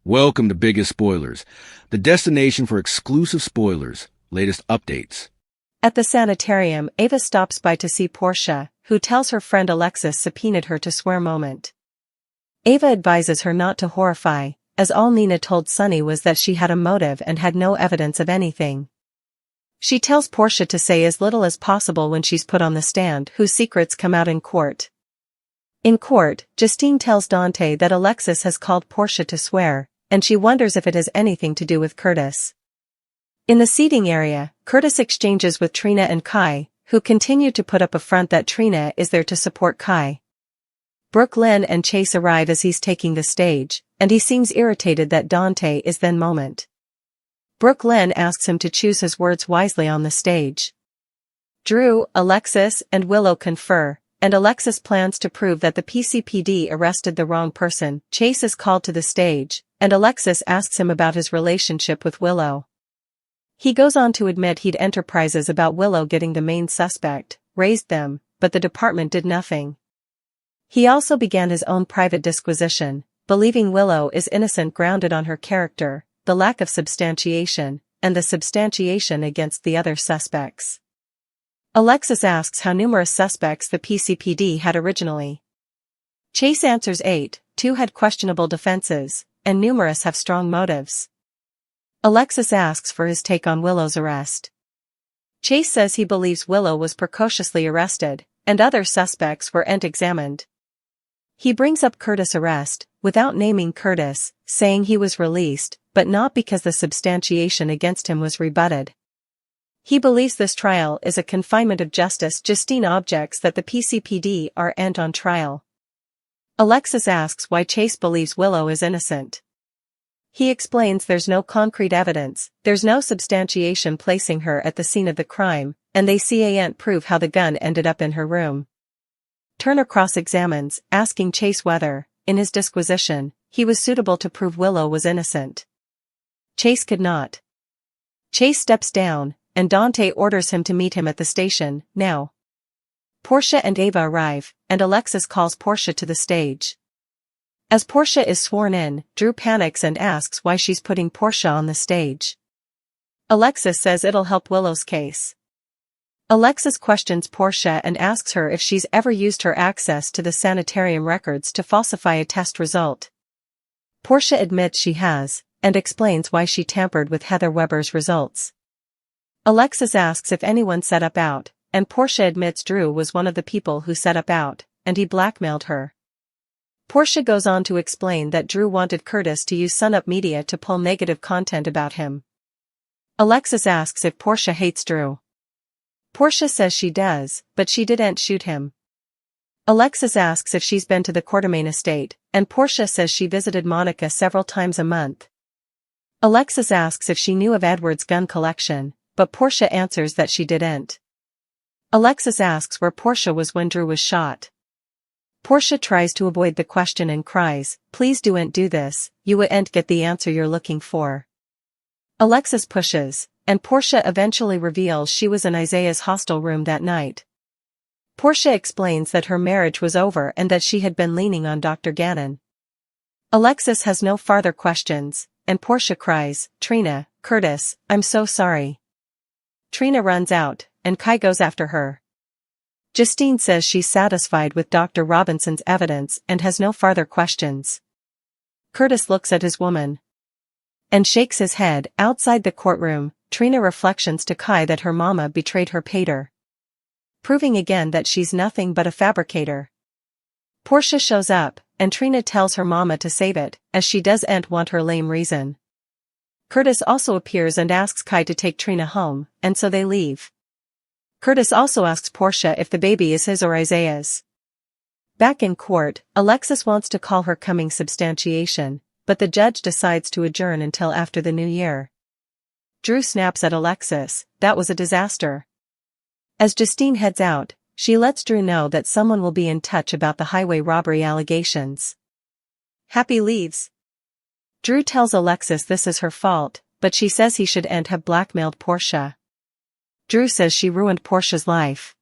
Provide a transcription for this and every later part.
Welcome to Biggest Spoilars, the destination for exclusive spoilers, latest updates. At the sanitarium, Ava stops by to see Portia, who tells her friend Alexis subpoenaed her to swear moment. Ava advises her not to horrify, as all Nina told Sonny was that she had a motive and had no evidence of anything. She tells Portia to say as little as possible when she's put on the stand, whose secrets come out in court. In court, Justine tells Dante that Alexis has called Portia to swear, and she wonders if it has anything to do with Curtis. In the seating area, Curtis exchanges with Trina and Kai, who continue to put up a front that Trina is there to support Kai. Brooke Lynn and Chase arrive as he's taking the stage, and he seems irritated that Dante is then moment. Brooke Lynn asks him to choose his words wisely on the stage. Drew, Alexis, and Willow confer, and Alexis plans to prove that the PCPD arrested the wrong person. Chase is called to the stage, and Alexis asks him about his relationship with Willow. He goes on to admit he'd enterprises about Willow getting the main suspect, raised them, but the department did nothing. He also began his own private disquisition, believing Willow is innocent grounded on her character, the lack of substantiation, and the substantiation against the other suspects. Alexis asks how numerous suspects the PCPD had originally. Chase answers 8, 2 had questionable defenses, and numerous have strong motives. Alexis asks for his take on Willow's arrest. Chase says he believes Willow was precociously arrested, and other suspects weren't examined. He brings up Curtis' arrest, without naming Curtis, saying he was released, but not because the substantiation against him was rebutted. He believes this trial is a confinement of justice. Justine objects that the PCPD aren't on trial. Alexis asks why Chase believes Willow is innocent. He explains there's no concrete evidence, there's no substantiation placing her at the scene of the crime, and they can't prove how the gun ended up in her room. Turner cross-examines, asking Chase whether, in his disquisition, he was suitable to prove Willow was innocent. Chase could not. Chase steps down, and Dante orders him to meet him at the station, now. Portia and Ava arrive, and Alexis calls Portia to the stage. As Portia is sworn in, Drew panics and asks why she's putting Portia on the stage. Alexis says it'll help Willow's case. Alexis questions Portia and asks her if she's ever used her access to the sanitarium records to falsify a test result. Portia admits she has, and explains why she tampered with Heather Weber's results. Alexis asks if anyone set up out, and Portia admits Drew was one of the people who set up out, and he blackmailed her. Portia goes on to explain that Drew wanted Curtis to use Sunup Media to pull negative content about him. Alexis asks if Portia hates Drew. Portia says she does, but she didn't shoot him. Alexis asks if she's been to the Quartermain estate, and Portia says she visited Monica several times a month. Alexis asks if she knew of Edward's gun collection, but Portia answers that she didn't. Alexis asks where Portia was when Drew was shot. Portia tries to avoid the question and cries, "Please don't do this, you won't get the answer you're looking for." Alexis pushes, and Portia eventually reveals she was in Isaiah's hostel room that night. Portia explains that her marriage was over and that she had been leaning on Dr. Gannon. Alexis has no farther questions, and Portia cries, "Trina, Curtis, I'm so sorry." Trina runs out, and Kai goes after her. Justine says she's satisfied with Dr. Robinson's evidence and has no farther questions. Curtis looks at his woman and shakes his head. Outside the courtroom, Trina reflections to Kai that her mama betrayed her pater, proving again that she's nothing but a fabricator. Portia shows up, and Trina tells her mama to save it, as she doesn't want her lame reason. Curtis also appears and asks Kai to take Trina home, and so they leave. Curtis also asks Portia if the baby is his or Isaiah's. Back in court, Alexis wants to call her coming substantiation, but the judge decides to adjourn until after the new year. Drew snaps at Alexis, "That was a disaster." As Justine heads out, she lets Drew know that someone will be in touch about the highway robbery allegations. Happy leaves. Drew tells Alexis this is her fault, but she says he shouldn't have blackmailed Portia. Drew says she ruined Portia's life.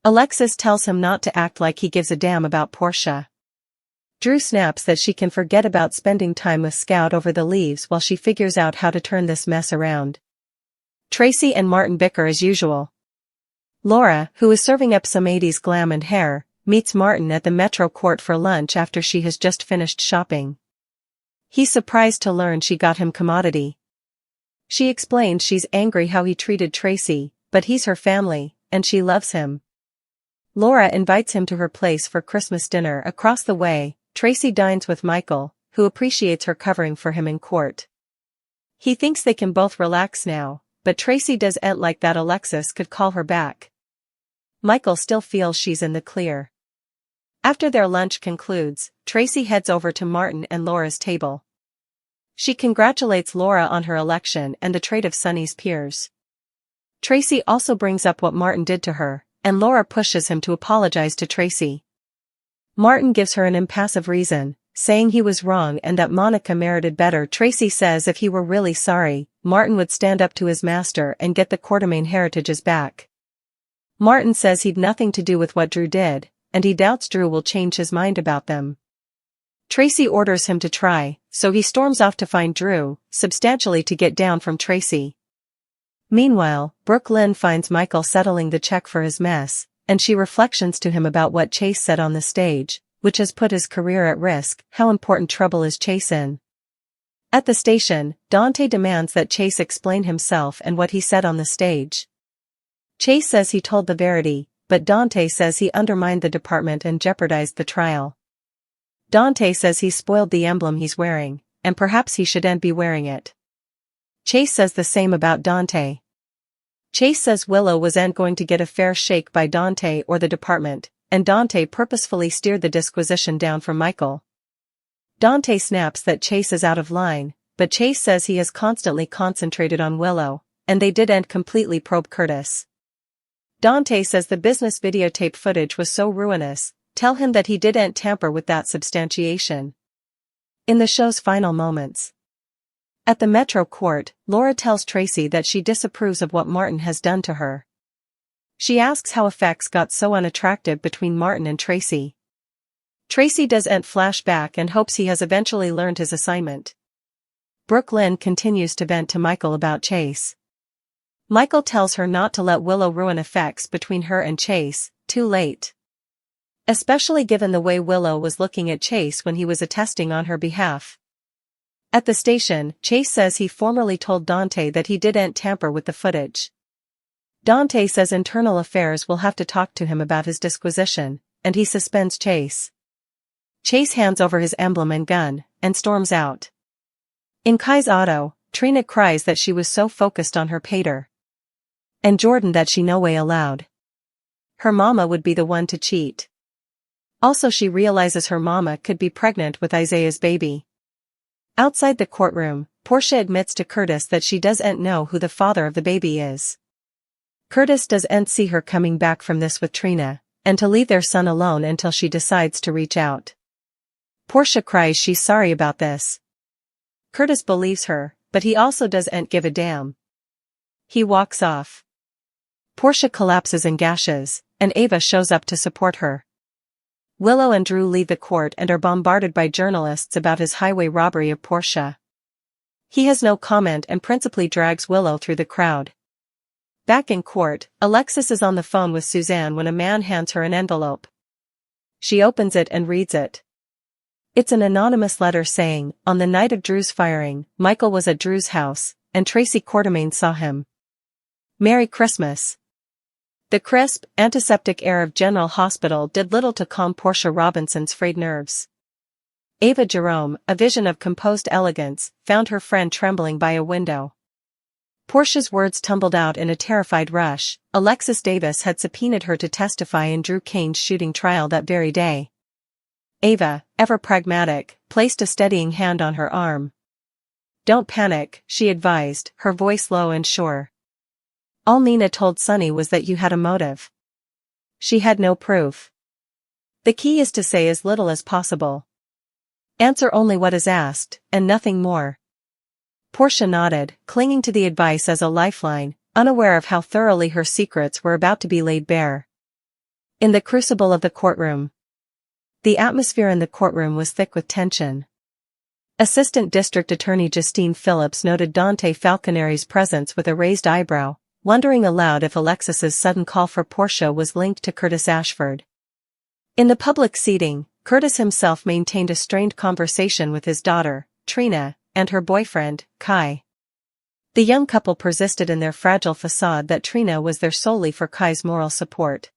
Alexis tells him not to act like he gives a damn about Portia. Drew snaps that she can forget about spending time with Scout over the leaves while she figures out how to turn this mess around. Tracy and Martin bicker as usual. Laura, who is serving up some 80s glam and hair, meets Martin at the Metro Court for lunch after she has just finished shopping. He's surprised to learn she got him commodity. She explains she's angry how he treated Tracy, but he's her family, and she loves him. Laura invites him to her place for Christmas dinner across the way. Tracy dines with Michael, who appreciates her covering for him in court. He thinks they can both relax now, but Tracy doesn't like that Alexis could call her back. Michael still feels she's in the clear. After their lunch concludes, Tracy heads over to Martin and Laura's table. She congratulates Laura on her election and the trait of Sonny's peers. Tracy also brings up what Martin did to her, and Laura pushes him to apologize to Tracy. Martin gives her an impassive reason, saying he was wrong and that Monica merited better. Tracy says if he were really sorry, Martin would stand up to his master and get the Quartermaine heritages back. Martin says he'd nothing to do with what Drew did, and he doubts Drew will change his mind about them. Tracy orders him to try, so he storms off to find Drew, substantially to get down from Tracy. Meanwhile, Brooke Lynn finds Michael settling the check for his mess, and she reflections to him about what Chase said on the stage, which has put his career at risk. How important trouble is Chase in? At the station, Dante demands that Chase explain himself and what he said on the stage. Chase says he told the verity, but Dante says he undermined the department and jeopardized the trial. Dante says he spoiled the emblem he's wearing, and perhaps he shouldn't be wearing it. Chase says the same about Dante. Chase says Willow wasn't going to get a fair shake by Dante or the department, and Dante purposefully steered the disquisition down from Michael. Dante snaps that Chase is out of line, but Chase says he has constantly concentrated on Willow, and they didn't completely probe Curtis. Dante says the business videotape footage was so ruinous, tell him that he didn't tamper with that substantiation. In the show's final moments. At the Metro Court, Laura tells Tracy that she disapproves of what Martin has done to her. She asks how effects got so unattractive between Martin and Tracy. Tracy doesn't flash back and hopes he has eventually learned his assignment. Brooke Lynn continues to vent to Michael about Chase. Michael tells her not to let Willow ruin effects between her and Chase. Too late. Especially given the way Willow was looking at Chase when he was attesting on her behalf. At the station, Chase says he formerly told Dante that he didn't tamper with the footage. Dante says internal affairs will have to talk to him about his disquisition, and he suspends Chase. Chase hands over his emblem and gun, and storms out. In Kai's auto, Trina cries that she was so focused on her pater. And Jordan that she no way allowed. Her mama would be the one to cheat. Also she realizes her mama could be pregnant with Isaiah's baby. Outside the courtroom, Portia admits to Curtis that she doesn't know who the father of the baby is. Curtis doesn't see her coming back from this with Trina, and to leave their son alone until she decides to reach out. Portia cries she's sorry about this. Curtis believes her, but he also doesn't give a damn. He walks off. Portia collapses in gashes, and Ava shows up to support her. Willow and Drew leave the court and are bombarded by journalists about his highway robbery of Portia. He has no comment and principally drags Willow through the crowd. Back in court, Alexis is on the phone with Suzanne when a man hands her an envelope. She opens it and reads it. It's an anonymous letter saying, on the night of Drew's firing, Michael was at Drew's house, and Tracy Quartermaine saw him. Merry Christmas. The crisp, antiseptic air of General Hospital did little to calm Portia Robinson's frayed nerves. Ava Jerome, a vision of composed elegance, found her friend trembling by a window. Portia's words tumbled out in a terrified rush. Alexis Davis had subpoenaed her to testify in Drew Kane's shooting trial that very day. Ava, ever pragmatic, placed a steadying hand on her arm. Don't panic, she advised, her voice low and sure. All Nina told Sonny was that you had a motive. She had no proof. The key is to say as little as possible. Answer only what is asked, and nothing more. Portia nodded, clinging to the advice as a lifeline, unaware of how thoroughly her secrets were about to be laid bare. In the crucible of the courtroom. The atmosphere in the courtroom was thick with tension. Assistant District Attorney Justine Phillips noted Dante Falconeri's presence with a raised eyebrow, wondering aloud if Alexis's sudden call for Portia was linked to Curtis Ashford. In the public seating, Curtis himself maintained a strained conversation with his daughter, Trina, and her boyfriend, Kai. The young couple persisted in their fragile facade that Trina was there solely for Kai's moral support.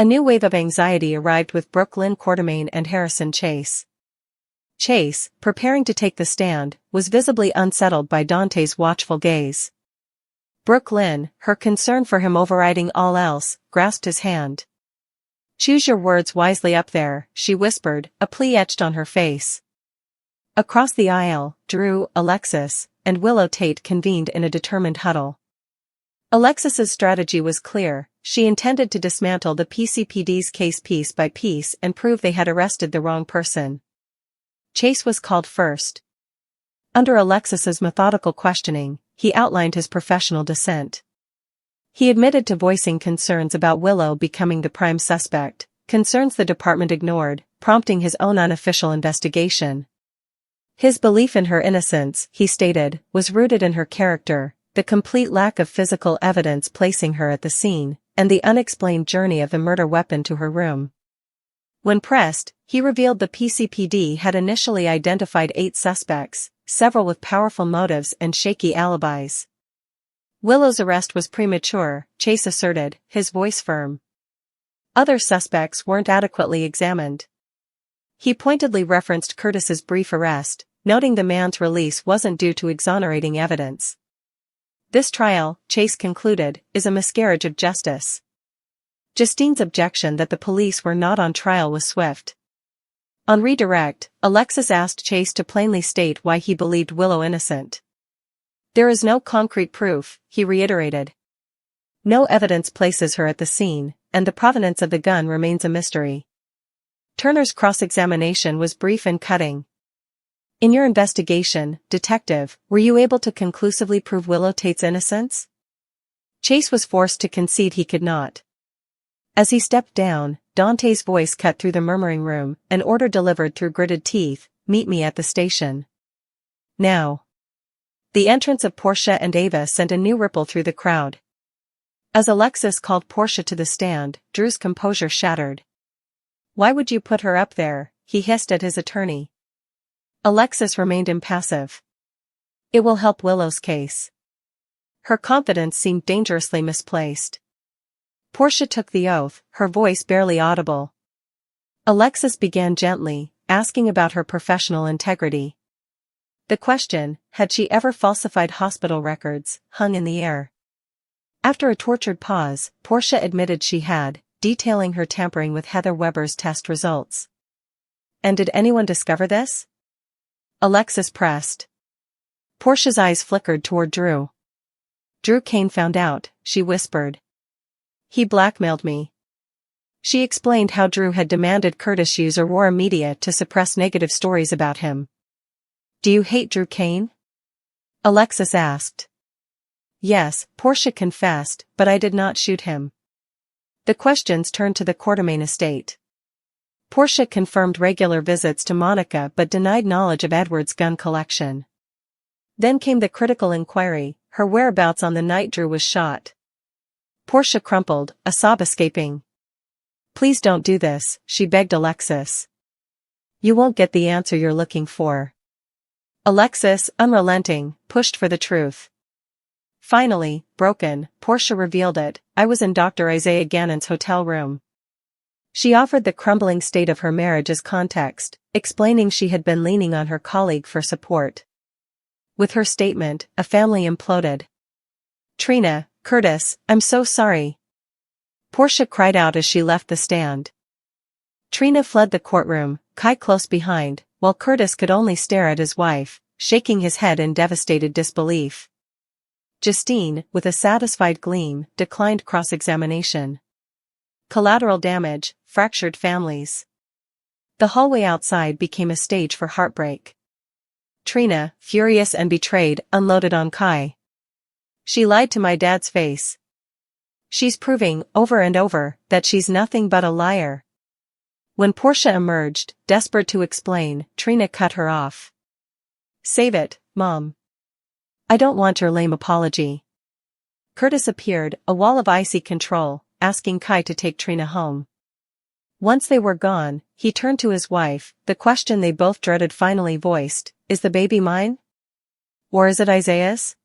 A new wave of anxiety arrived with Brooklyn Quartermain and Harrison Chase. Chase, preparing to take the stand, was visibly unsettled by Dante's watchful gaze. Brooklyn, her concern for him overriding all else, grasped his hand. "Choose your words wisely up there," she whispered, a plea etched on her face. Across the aisle, Drew, Alexis, and Willow Tate convened in a determined huddle. Alexis's strategy was clear. She intended to dismantle the PCPD's case piece by piece and prove they had arrested the wrong person. Chase was called first. Under Alexis's methodical questioning, he outlined his professional dissent. He admitted to voicing concerns about Willow becoming the prime suspect, concerns the department ignored, prompting his own unofficial investigation. His belief in her innocence, he stated, was rooted in her character, the complete lack of physical evidence placing her at the scene, and the unexplained journey of the murder weapon to her room. When pressed, he revealed the PCPD had initially identified 8 suspects, several with powerful motives and shaky alibis. Willow's arrest was premature, Chase asserted, his voice firm. Other suspects weren't adequately examined. He pointedly referenced Curtis's brief arrest, noting the man's release wasn't due to exonerating evidence. This trial, Chase concluded, is a miscarriage of justice. Justine's objection that the police were not on trial was swift. On redirect, Alexis asked Chase to plainly state why he believed Willow innocent. "There is no concrete proof," he reiterated. "No evidence places her at the scene, and the provenance of the gun remains a mystery." Turner's cross-examination was brief and cutting. "In your investigation, detective, were you able to conclusively prove Willow Tate's innocence?" Chase was forced to concede he could not. As he stepped down, Dante's voice cut through the murmuring room, an order delivered through gritted teeth: "Meet me at the station. Now." The entrance of Portia and Ava sent a new ripple through the crowd. As Alexis called Portia to the stand, Drew's composure shattered. "Why would you put her up there?" he hissed at his attorney. Alexis remained impassive. "It will help Willow's case." Her confidence seemed dangerously misplaced. Portia took the oath, her voice barely audible. Alexis began gently, asking about her professional integrity. The question, had she ever falsified hospital records, hung in the air. After a tortured pause, Portia admitted she had, detailing her tampering with Heather Weber's test results. "And did anyone discover this?" Alexis pressed. Portia's eyes flickered toward Drew. "Drew Kane found out," she whispered. "He blackmailed me." She explained how Drew had demanded Curtis use Aurora Media to suppress negative stories about him. "Do you hate Drew Kane?" Alexis asked. "Yes," Portia confessed, "but I did not shoot him." The questions turned to the Quartermain estate. Portia confirmed regular visits to Monica but denied knowledge of Edward's gun collection. Then came the critical inquiry, her whereabouts on the night Drew was shot. Portia crumpled, a sob escaping. "Please don't do this," she begged Alexis. "You won't get the answer you're looking for." Alexis, unrelenting, pushed for the truth. Finally, broken, Portia revealed it: "I was in Dr. Isaiah Gannon's hotel room." She offered the crumbling state of her marriage as context, explaining she had been leaning on her colleague for support. With her statement, a family imploded. "Trina, Curtis, I'm so sorry," Portia cried out as she left the stand. Trina fled the courtroom, Kai close behind, while Curtis could only stare at his wife, shaking his head in devastated disbelief. Justine, with a satisfied gleam, declined cross-examination. Collateral damage, fractured families. The hallway outside became a stage for heartbreak. Trina, furious and betrayed, unloaded on Kai. "She lied to my dad's face. She's proving, over and over, that she's nothing but a liar." When Portia emerged, desperate to explain, Trina cut her off. "Save it, Mom. I don't want your lame apology." Curtis appeared, a wall of icy control, asking Kai to take Trina home. Once they were gone, he turned to his wife, the question they both dreaded finally voiced, "Is the baby mine? Or is it Isaiah's?"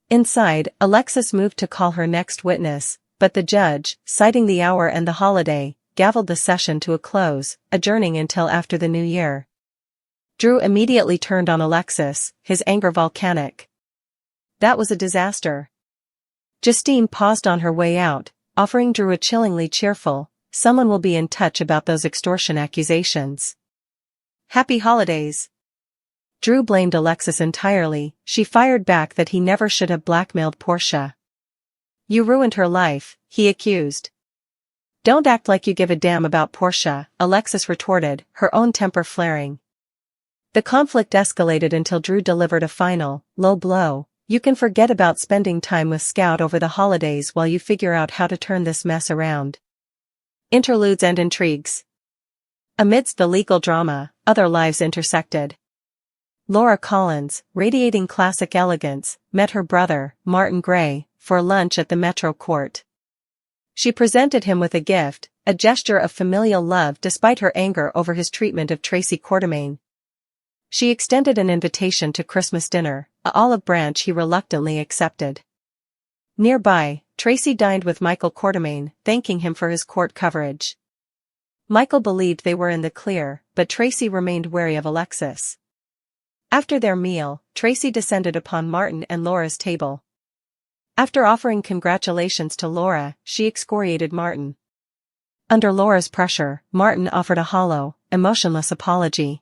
Inside, Alexis moved to call her next witness, but the judge, citing the hour and the holiday, gavelled the session to a close, adjourning until after the new year. Drew immediately turned on Alexis, his anger volcanic. "That was a disaster." Justine paused on her way out, offering Drew a chillingly cheerful, "Someone will be in touch about those extortion accusations." "Happy holidays." Drew blamed Alexis entirely. She fired back that he never should have blackmailed Portia. "You ruined her life," he accused. "Don't act like you give a damn about Portia," Alexis retorted, her own temper flaring. The conflict escalated until Drew delivered a final, low blow. "You can forget about spending time with Scout over the holidays while you figure out how to turn this mess around." Interludes and intrigues. Amidst the legal drama, other lives intersected. Laura Collins, radiating classic elegance, met her brother, Martin Gray, for lunch at the Metro Court. She presented him with a gift, a gesture of familial love despite her anger over his treatment of Tracy Quartermaine. She extended an invitation to Christmas dinner, a olive branch he reluctantly accepted. Nearby, Tracy dined with Michael Quartermaine, thanking him for his court coverage. Michael believed they were in the clear, but Tracy remained wary of Alexis. After their meal, Tracy descended upon Martin and Laura's table. After offering congratulations to Laura, she excoriated Martin. Under Laura's pressure, Martin offered a hollow, emotionless apology.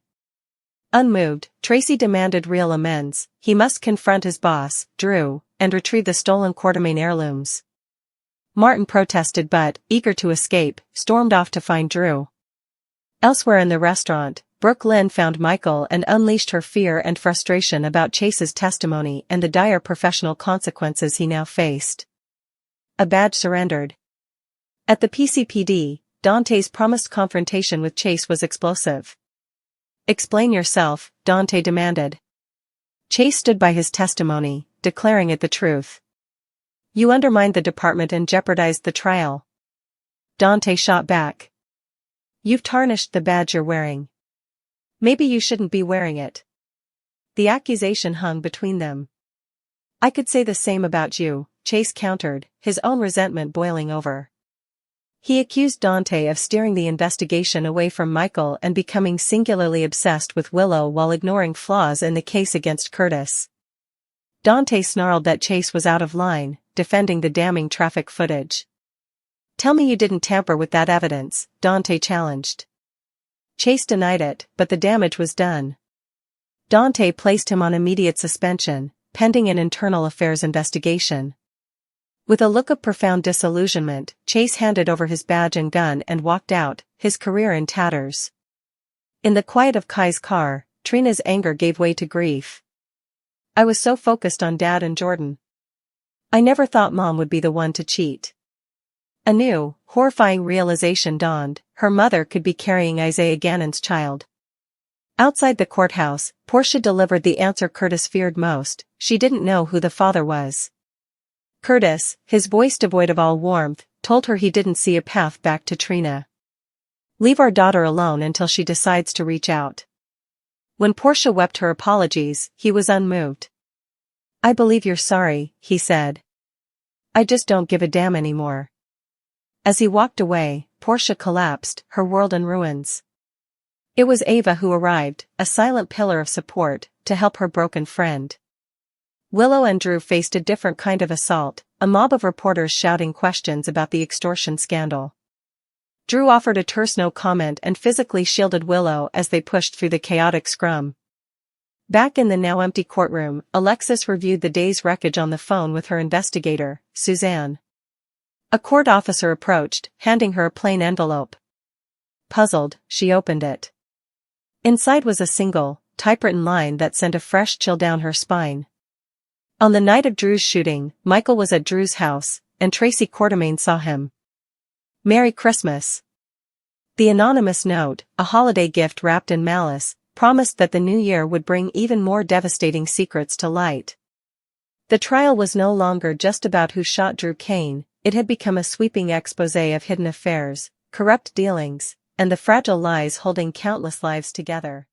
Unmoved, Tracy demanded real amends. He must confront his boss, Drew, and retrieve the stolen Quartermaine heirlooms. Martin protested but, eager to escape, stormed off to find Drew. Elsewhere in the restaurant, Brooke Lynn found Michael and unleashed her fear and frustration about Chase's testimony and the dire professional consequences he now faced. A badge surrendered. At the PCPD, Dante's promised confrontation with Chase was explosive. "Explain yourself," Dante demanded. Chase stood by his testimony, declaring it the truth. "You undermined the department and jeopardized the trial." Dante shot back. "You've tarnished the badge you're wearing. Maybe you shouldn't be wearing it." The accusation hung between them. "I could say the same about you," Chase countered, his own resentment boiling over. He accused Dante of steering the investigation away from Michael and becoming singularly obsessed with Willow while ignoring flaws in the case against Curtis. Dante snarled that Chase was out of line, defending the damning traffic footage. "Tell me you didn't tamper with that evidence," Dante challenged. Chase denied it, but the damage was done. Dante placed him on immediate suspension, pending an internal affairs investigation. With a look of profound disillusionment, Chase handed over his badge and gun and walked out, his career in tatters. In the quiet of Kai's car, Trina's anger gave way to grief. "I was so focused on Dad and Jordan. I never thought Mom would be the one to cheat." A new, horrifying realization dawned: her mother could be carrying Isaiah Gannon's child. Outside the courthouse, Portia delivered the answer Curtis feared most: she didn't know who the father was. Curtis, his voice devoid of all warmth, told her he didn't see a path back to Trina. "Leave our daughter alone until she decides to reach out." When Portia wept her apologies, he was unmoved. "I believe you're sorry," he said. "I just don't give a damn anymore." As he walked away, Portia collapsed, her world in ruins. It was Ava who arrived, a silent pillar of support, to help her broken friend. Willow and Drew faced a different kind of assault, a mob of reporters shouting questions about the extortion scandal. Drew offered a terse no comment and physically shielded Willow as they pushed through the chaotic scrum. Back in the now empty courtroom, Alexis reviewed the day's wreckage on the phone with her investigator, Suzanne. A court officer approached, handing her a plain envelope. Puzzled, she opened it. Inside was a single, typewritten line that sent a fresh chill down her spine. On the night of Drew's shooting, Michael was at Drew's house, and Tracy Quartermaine saw him. "Merry Christmas." The anonymous note, a holiday gift wrapped in malice, promised that the new year would bring even more devastating secrets to light. The trial was no longer just about who shot Drew Kane, it had become a sweeping exposé of hidden affairs, corrupt dealings, and the fragile lies holding countless lives together.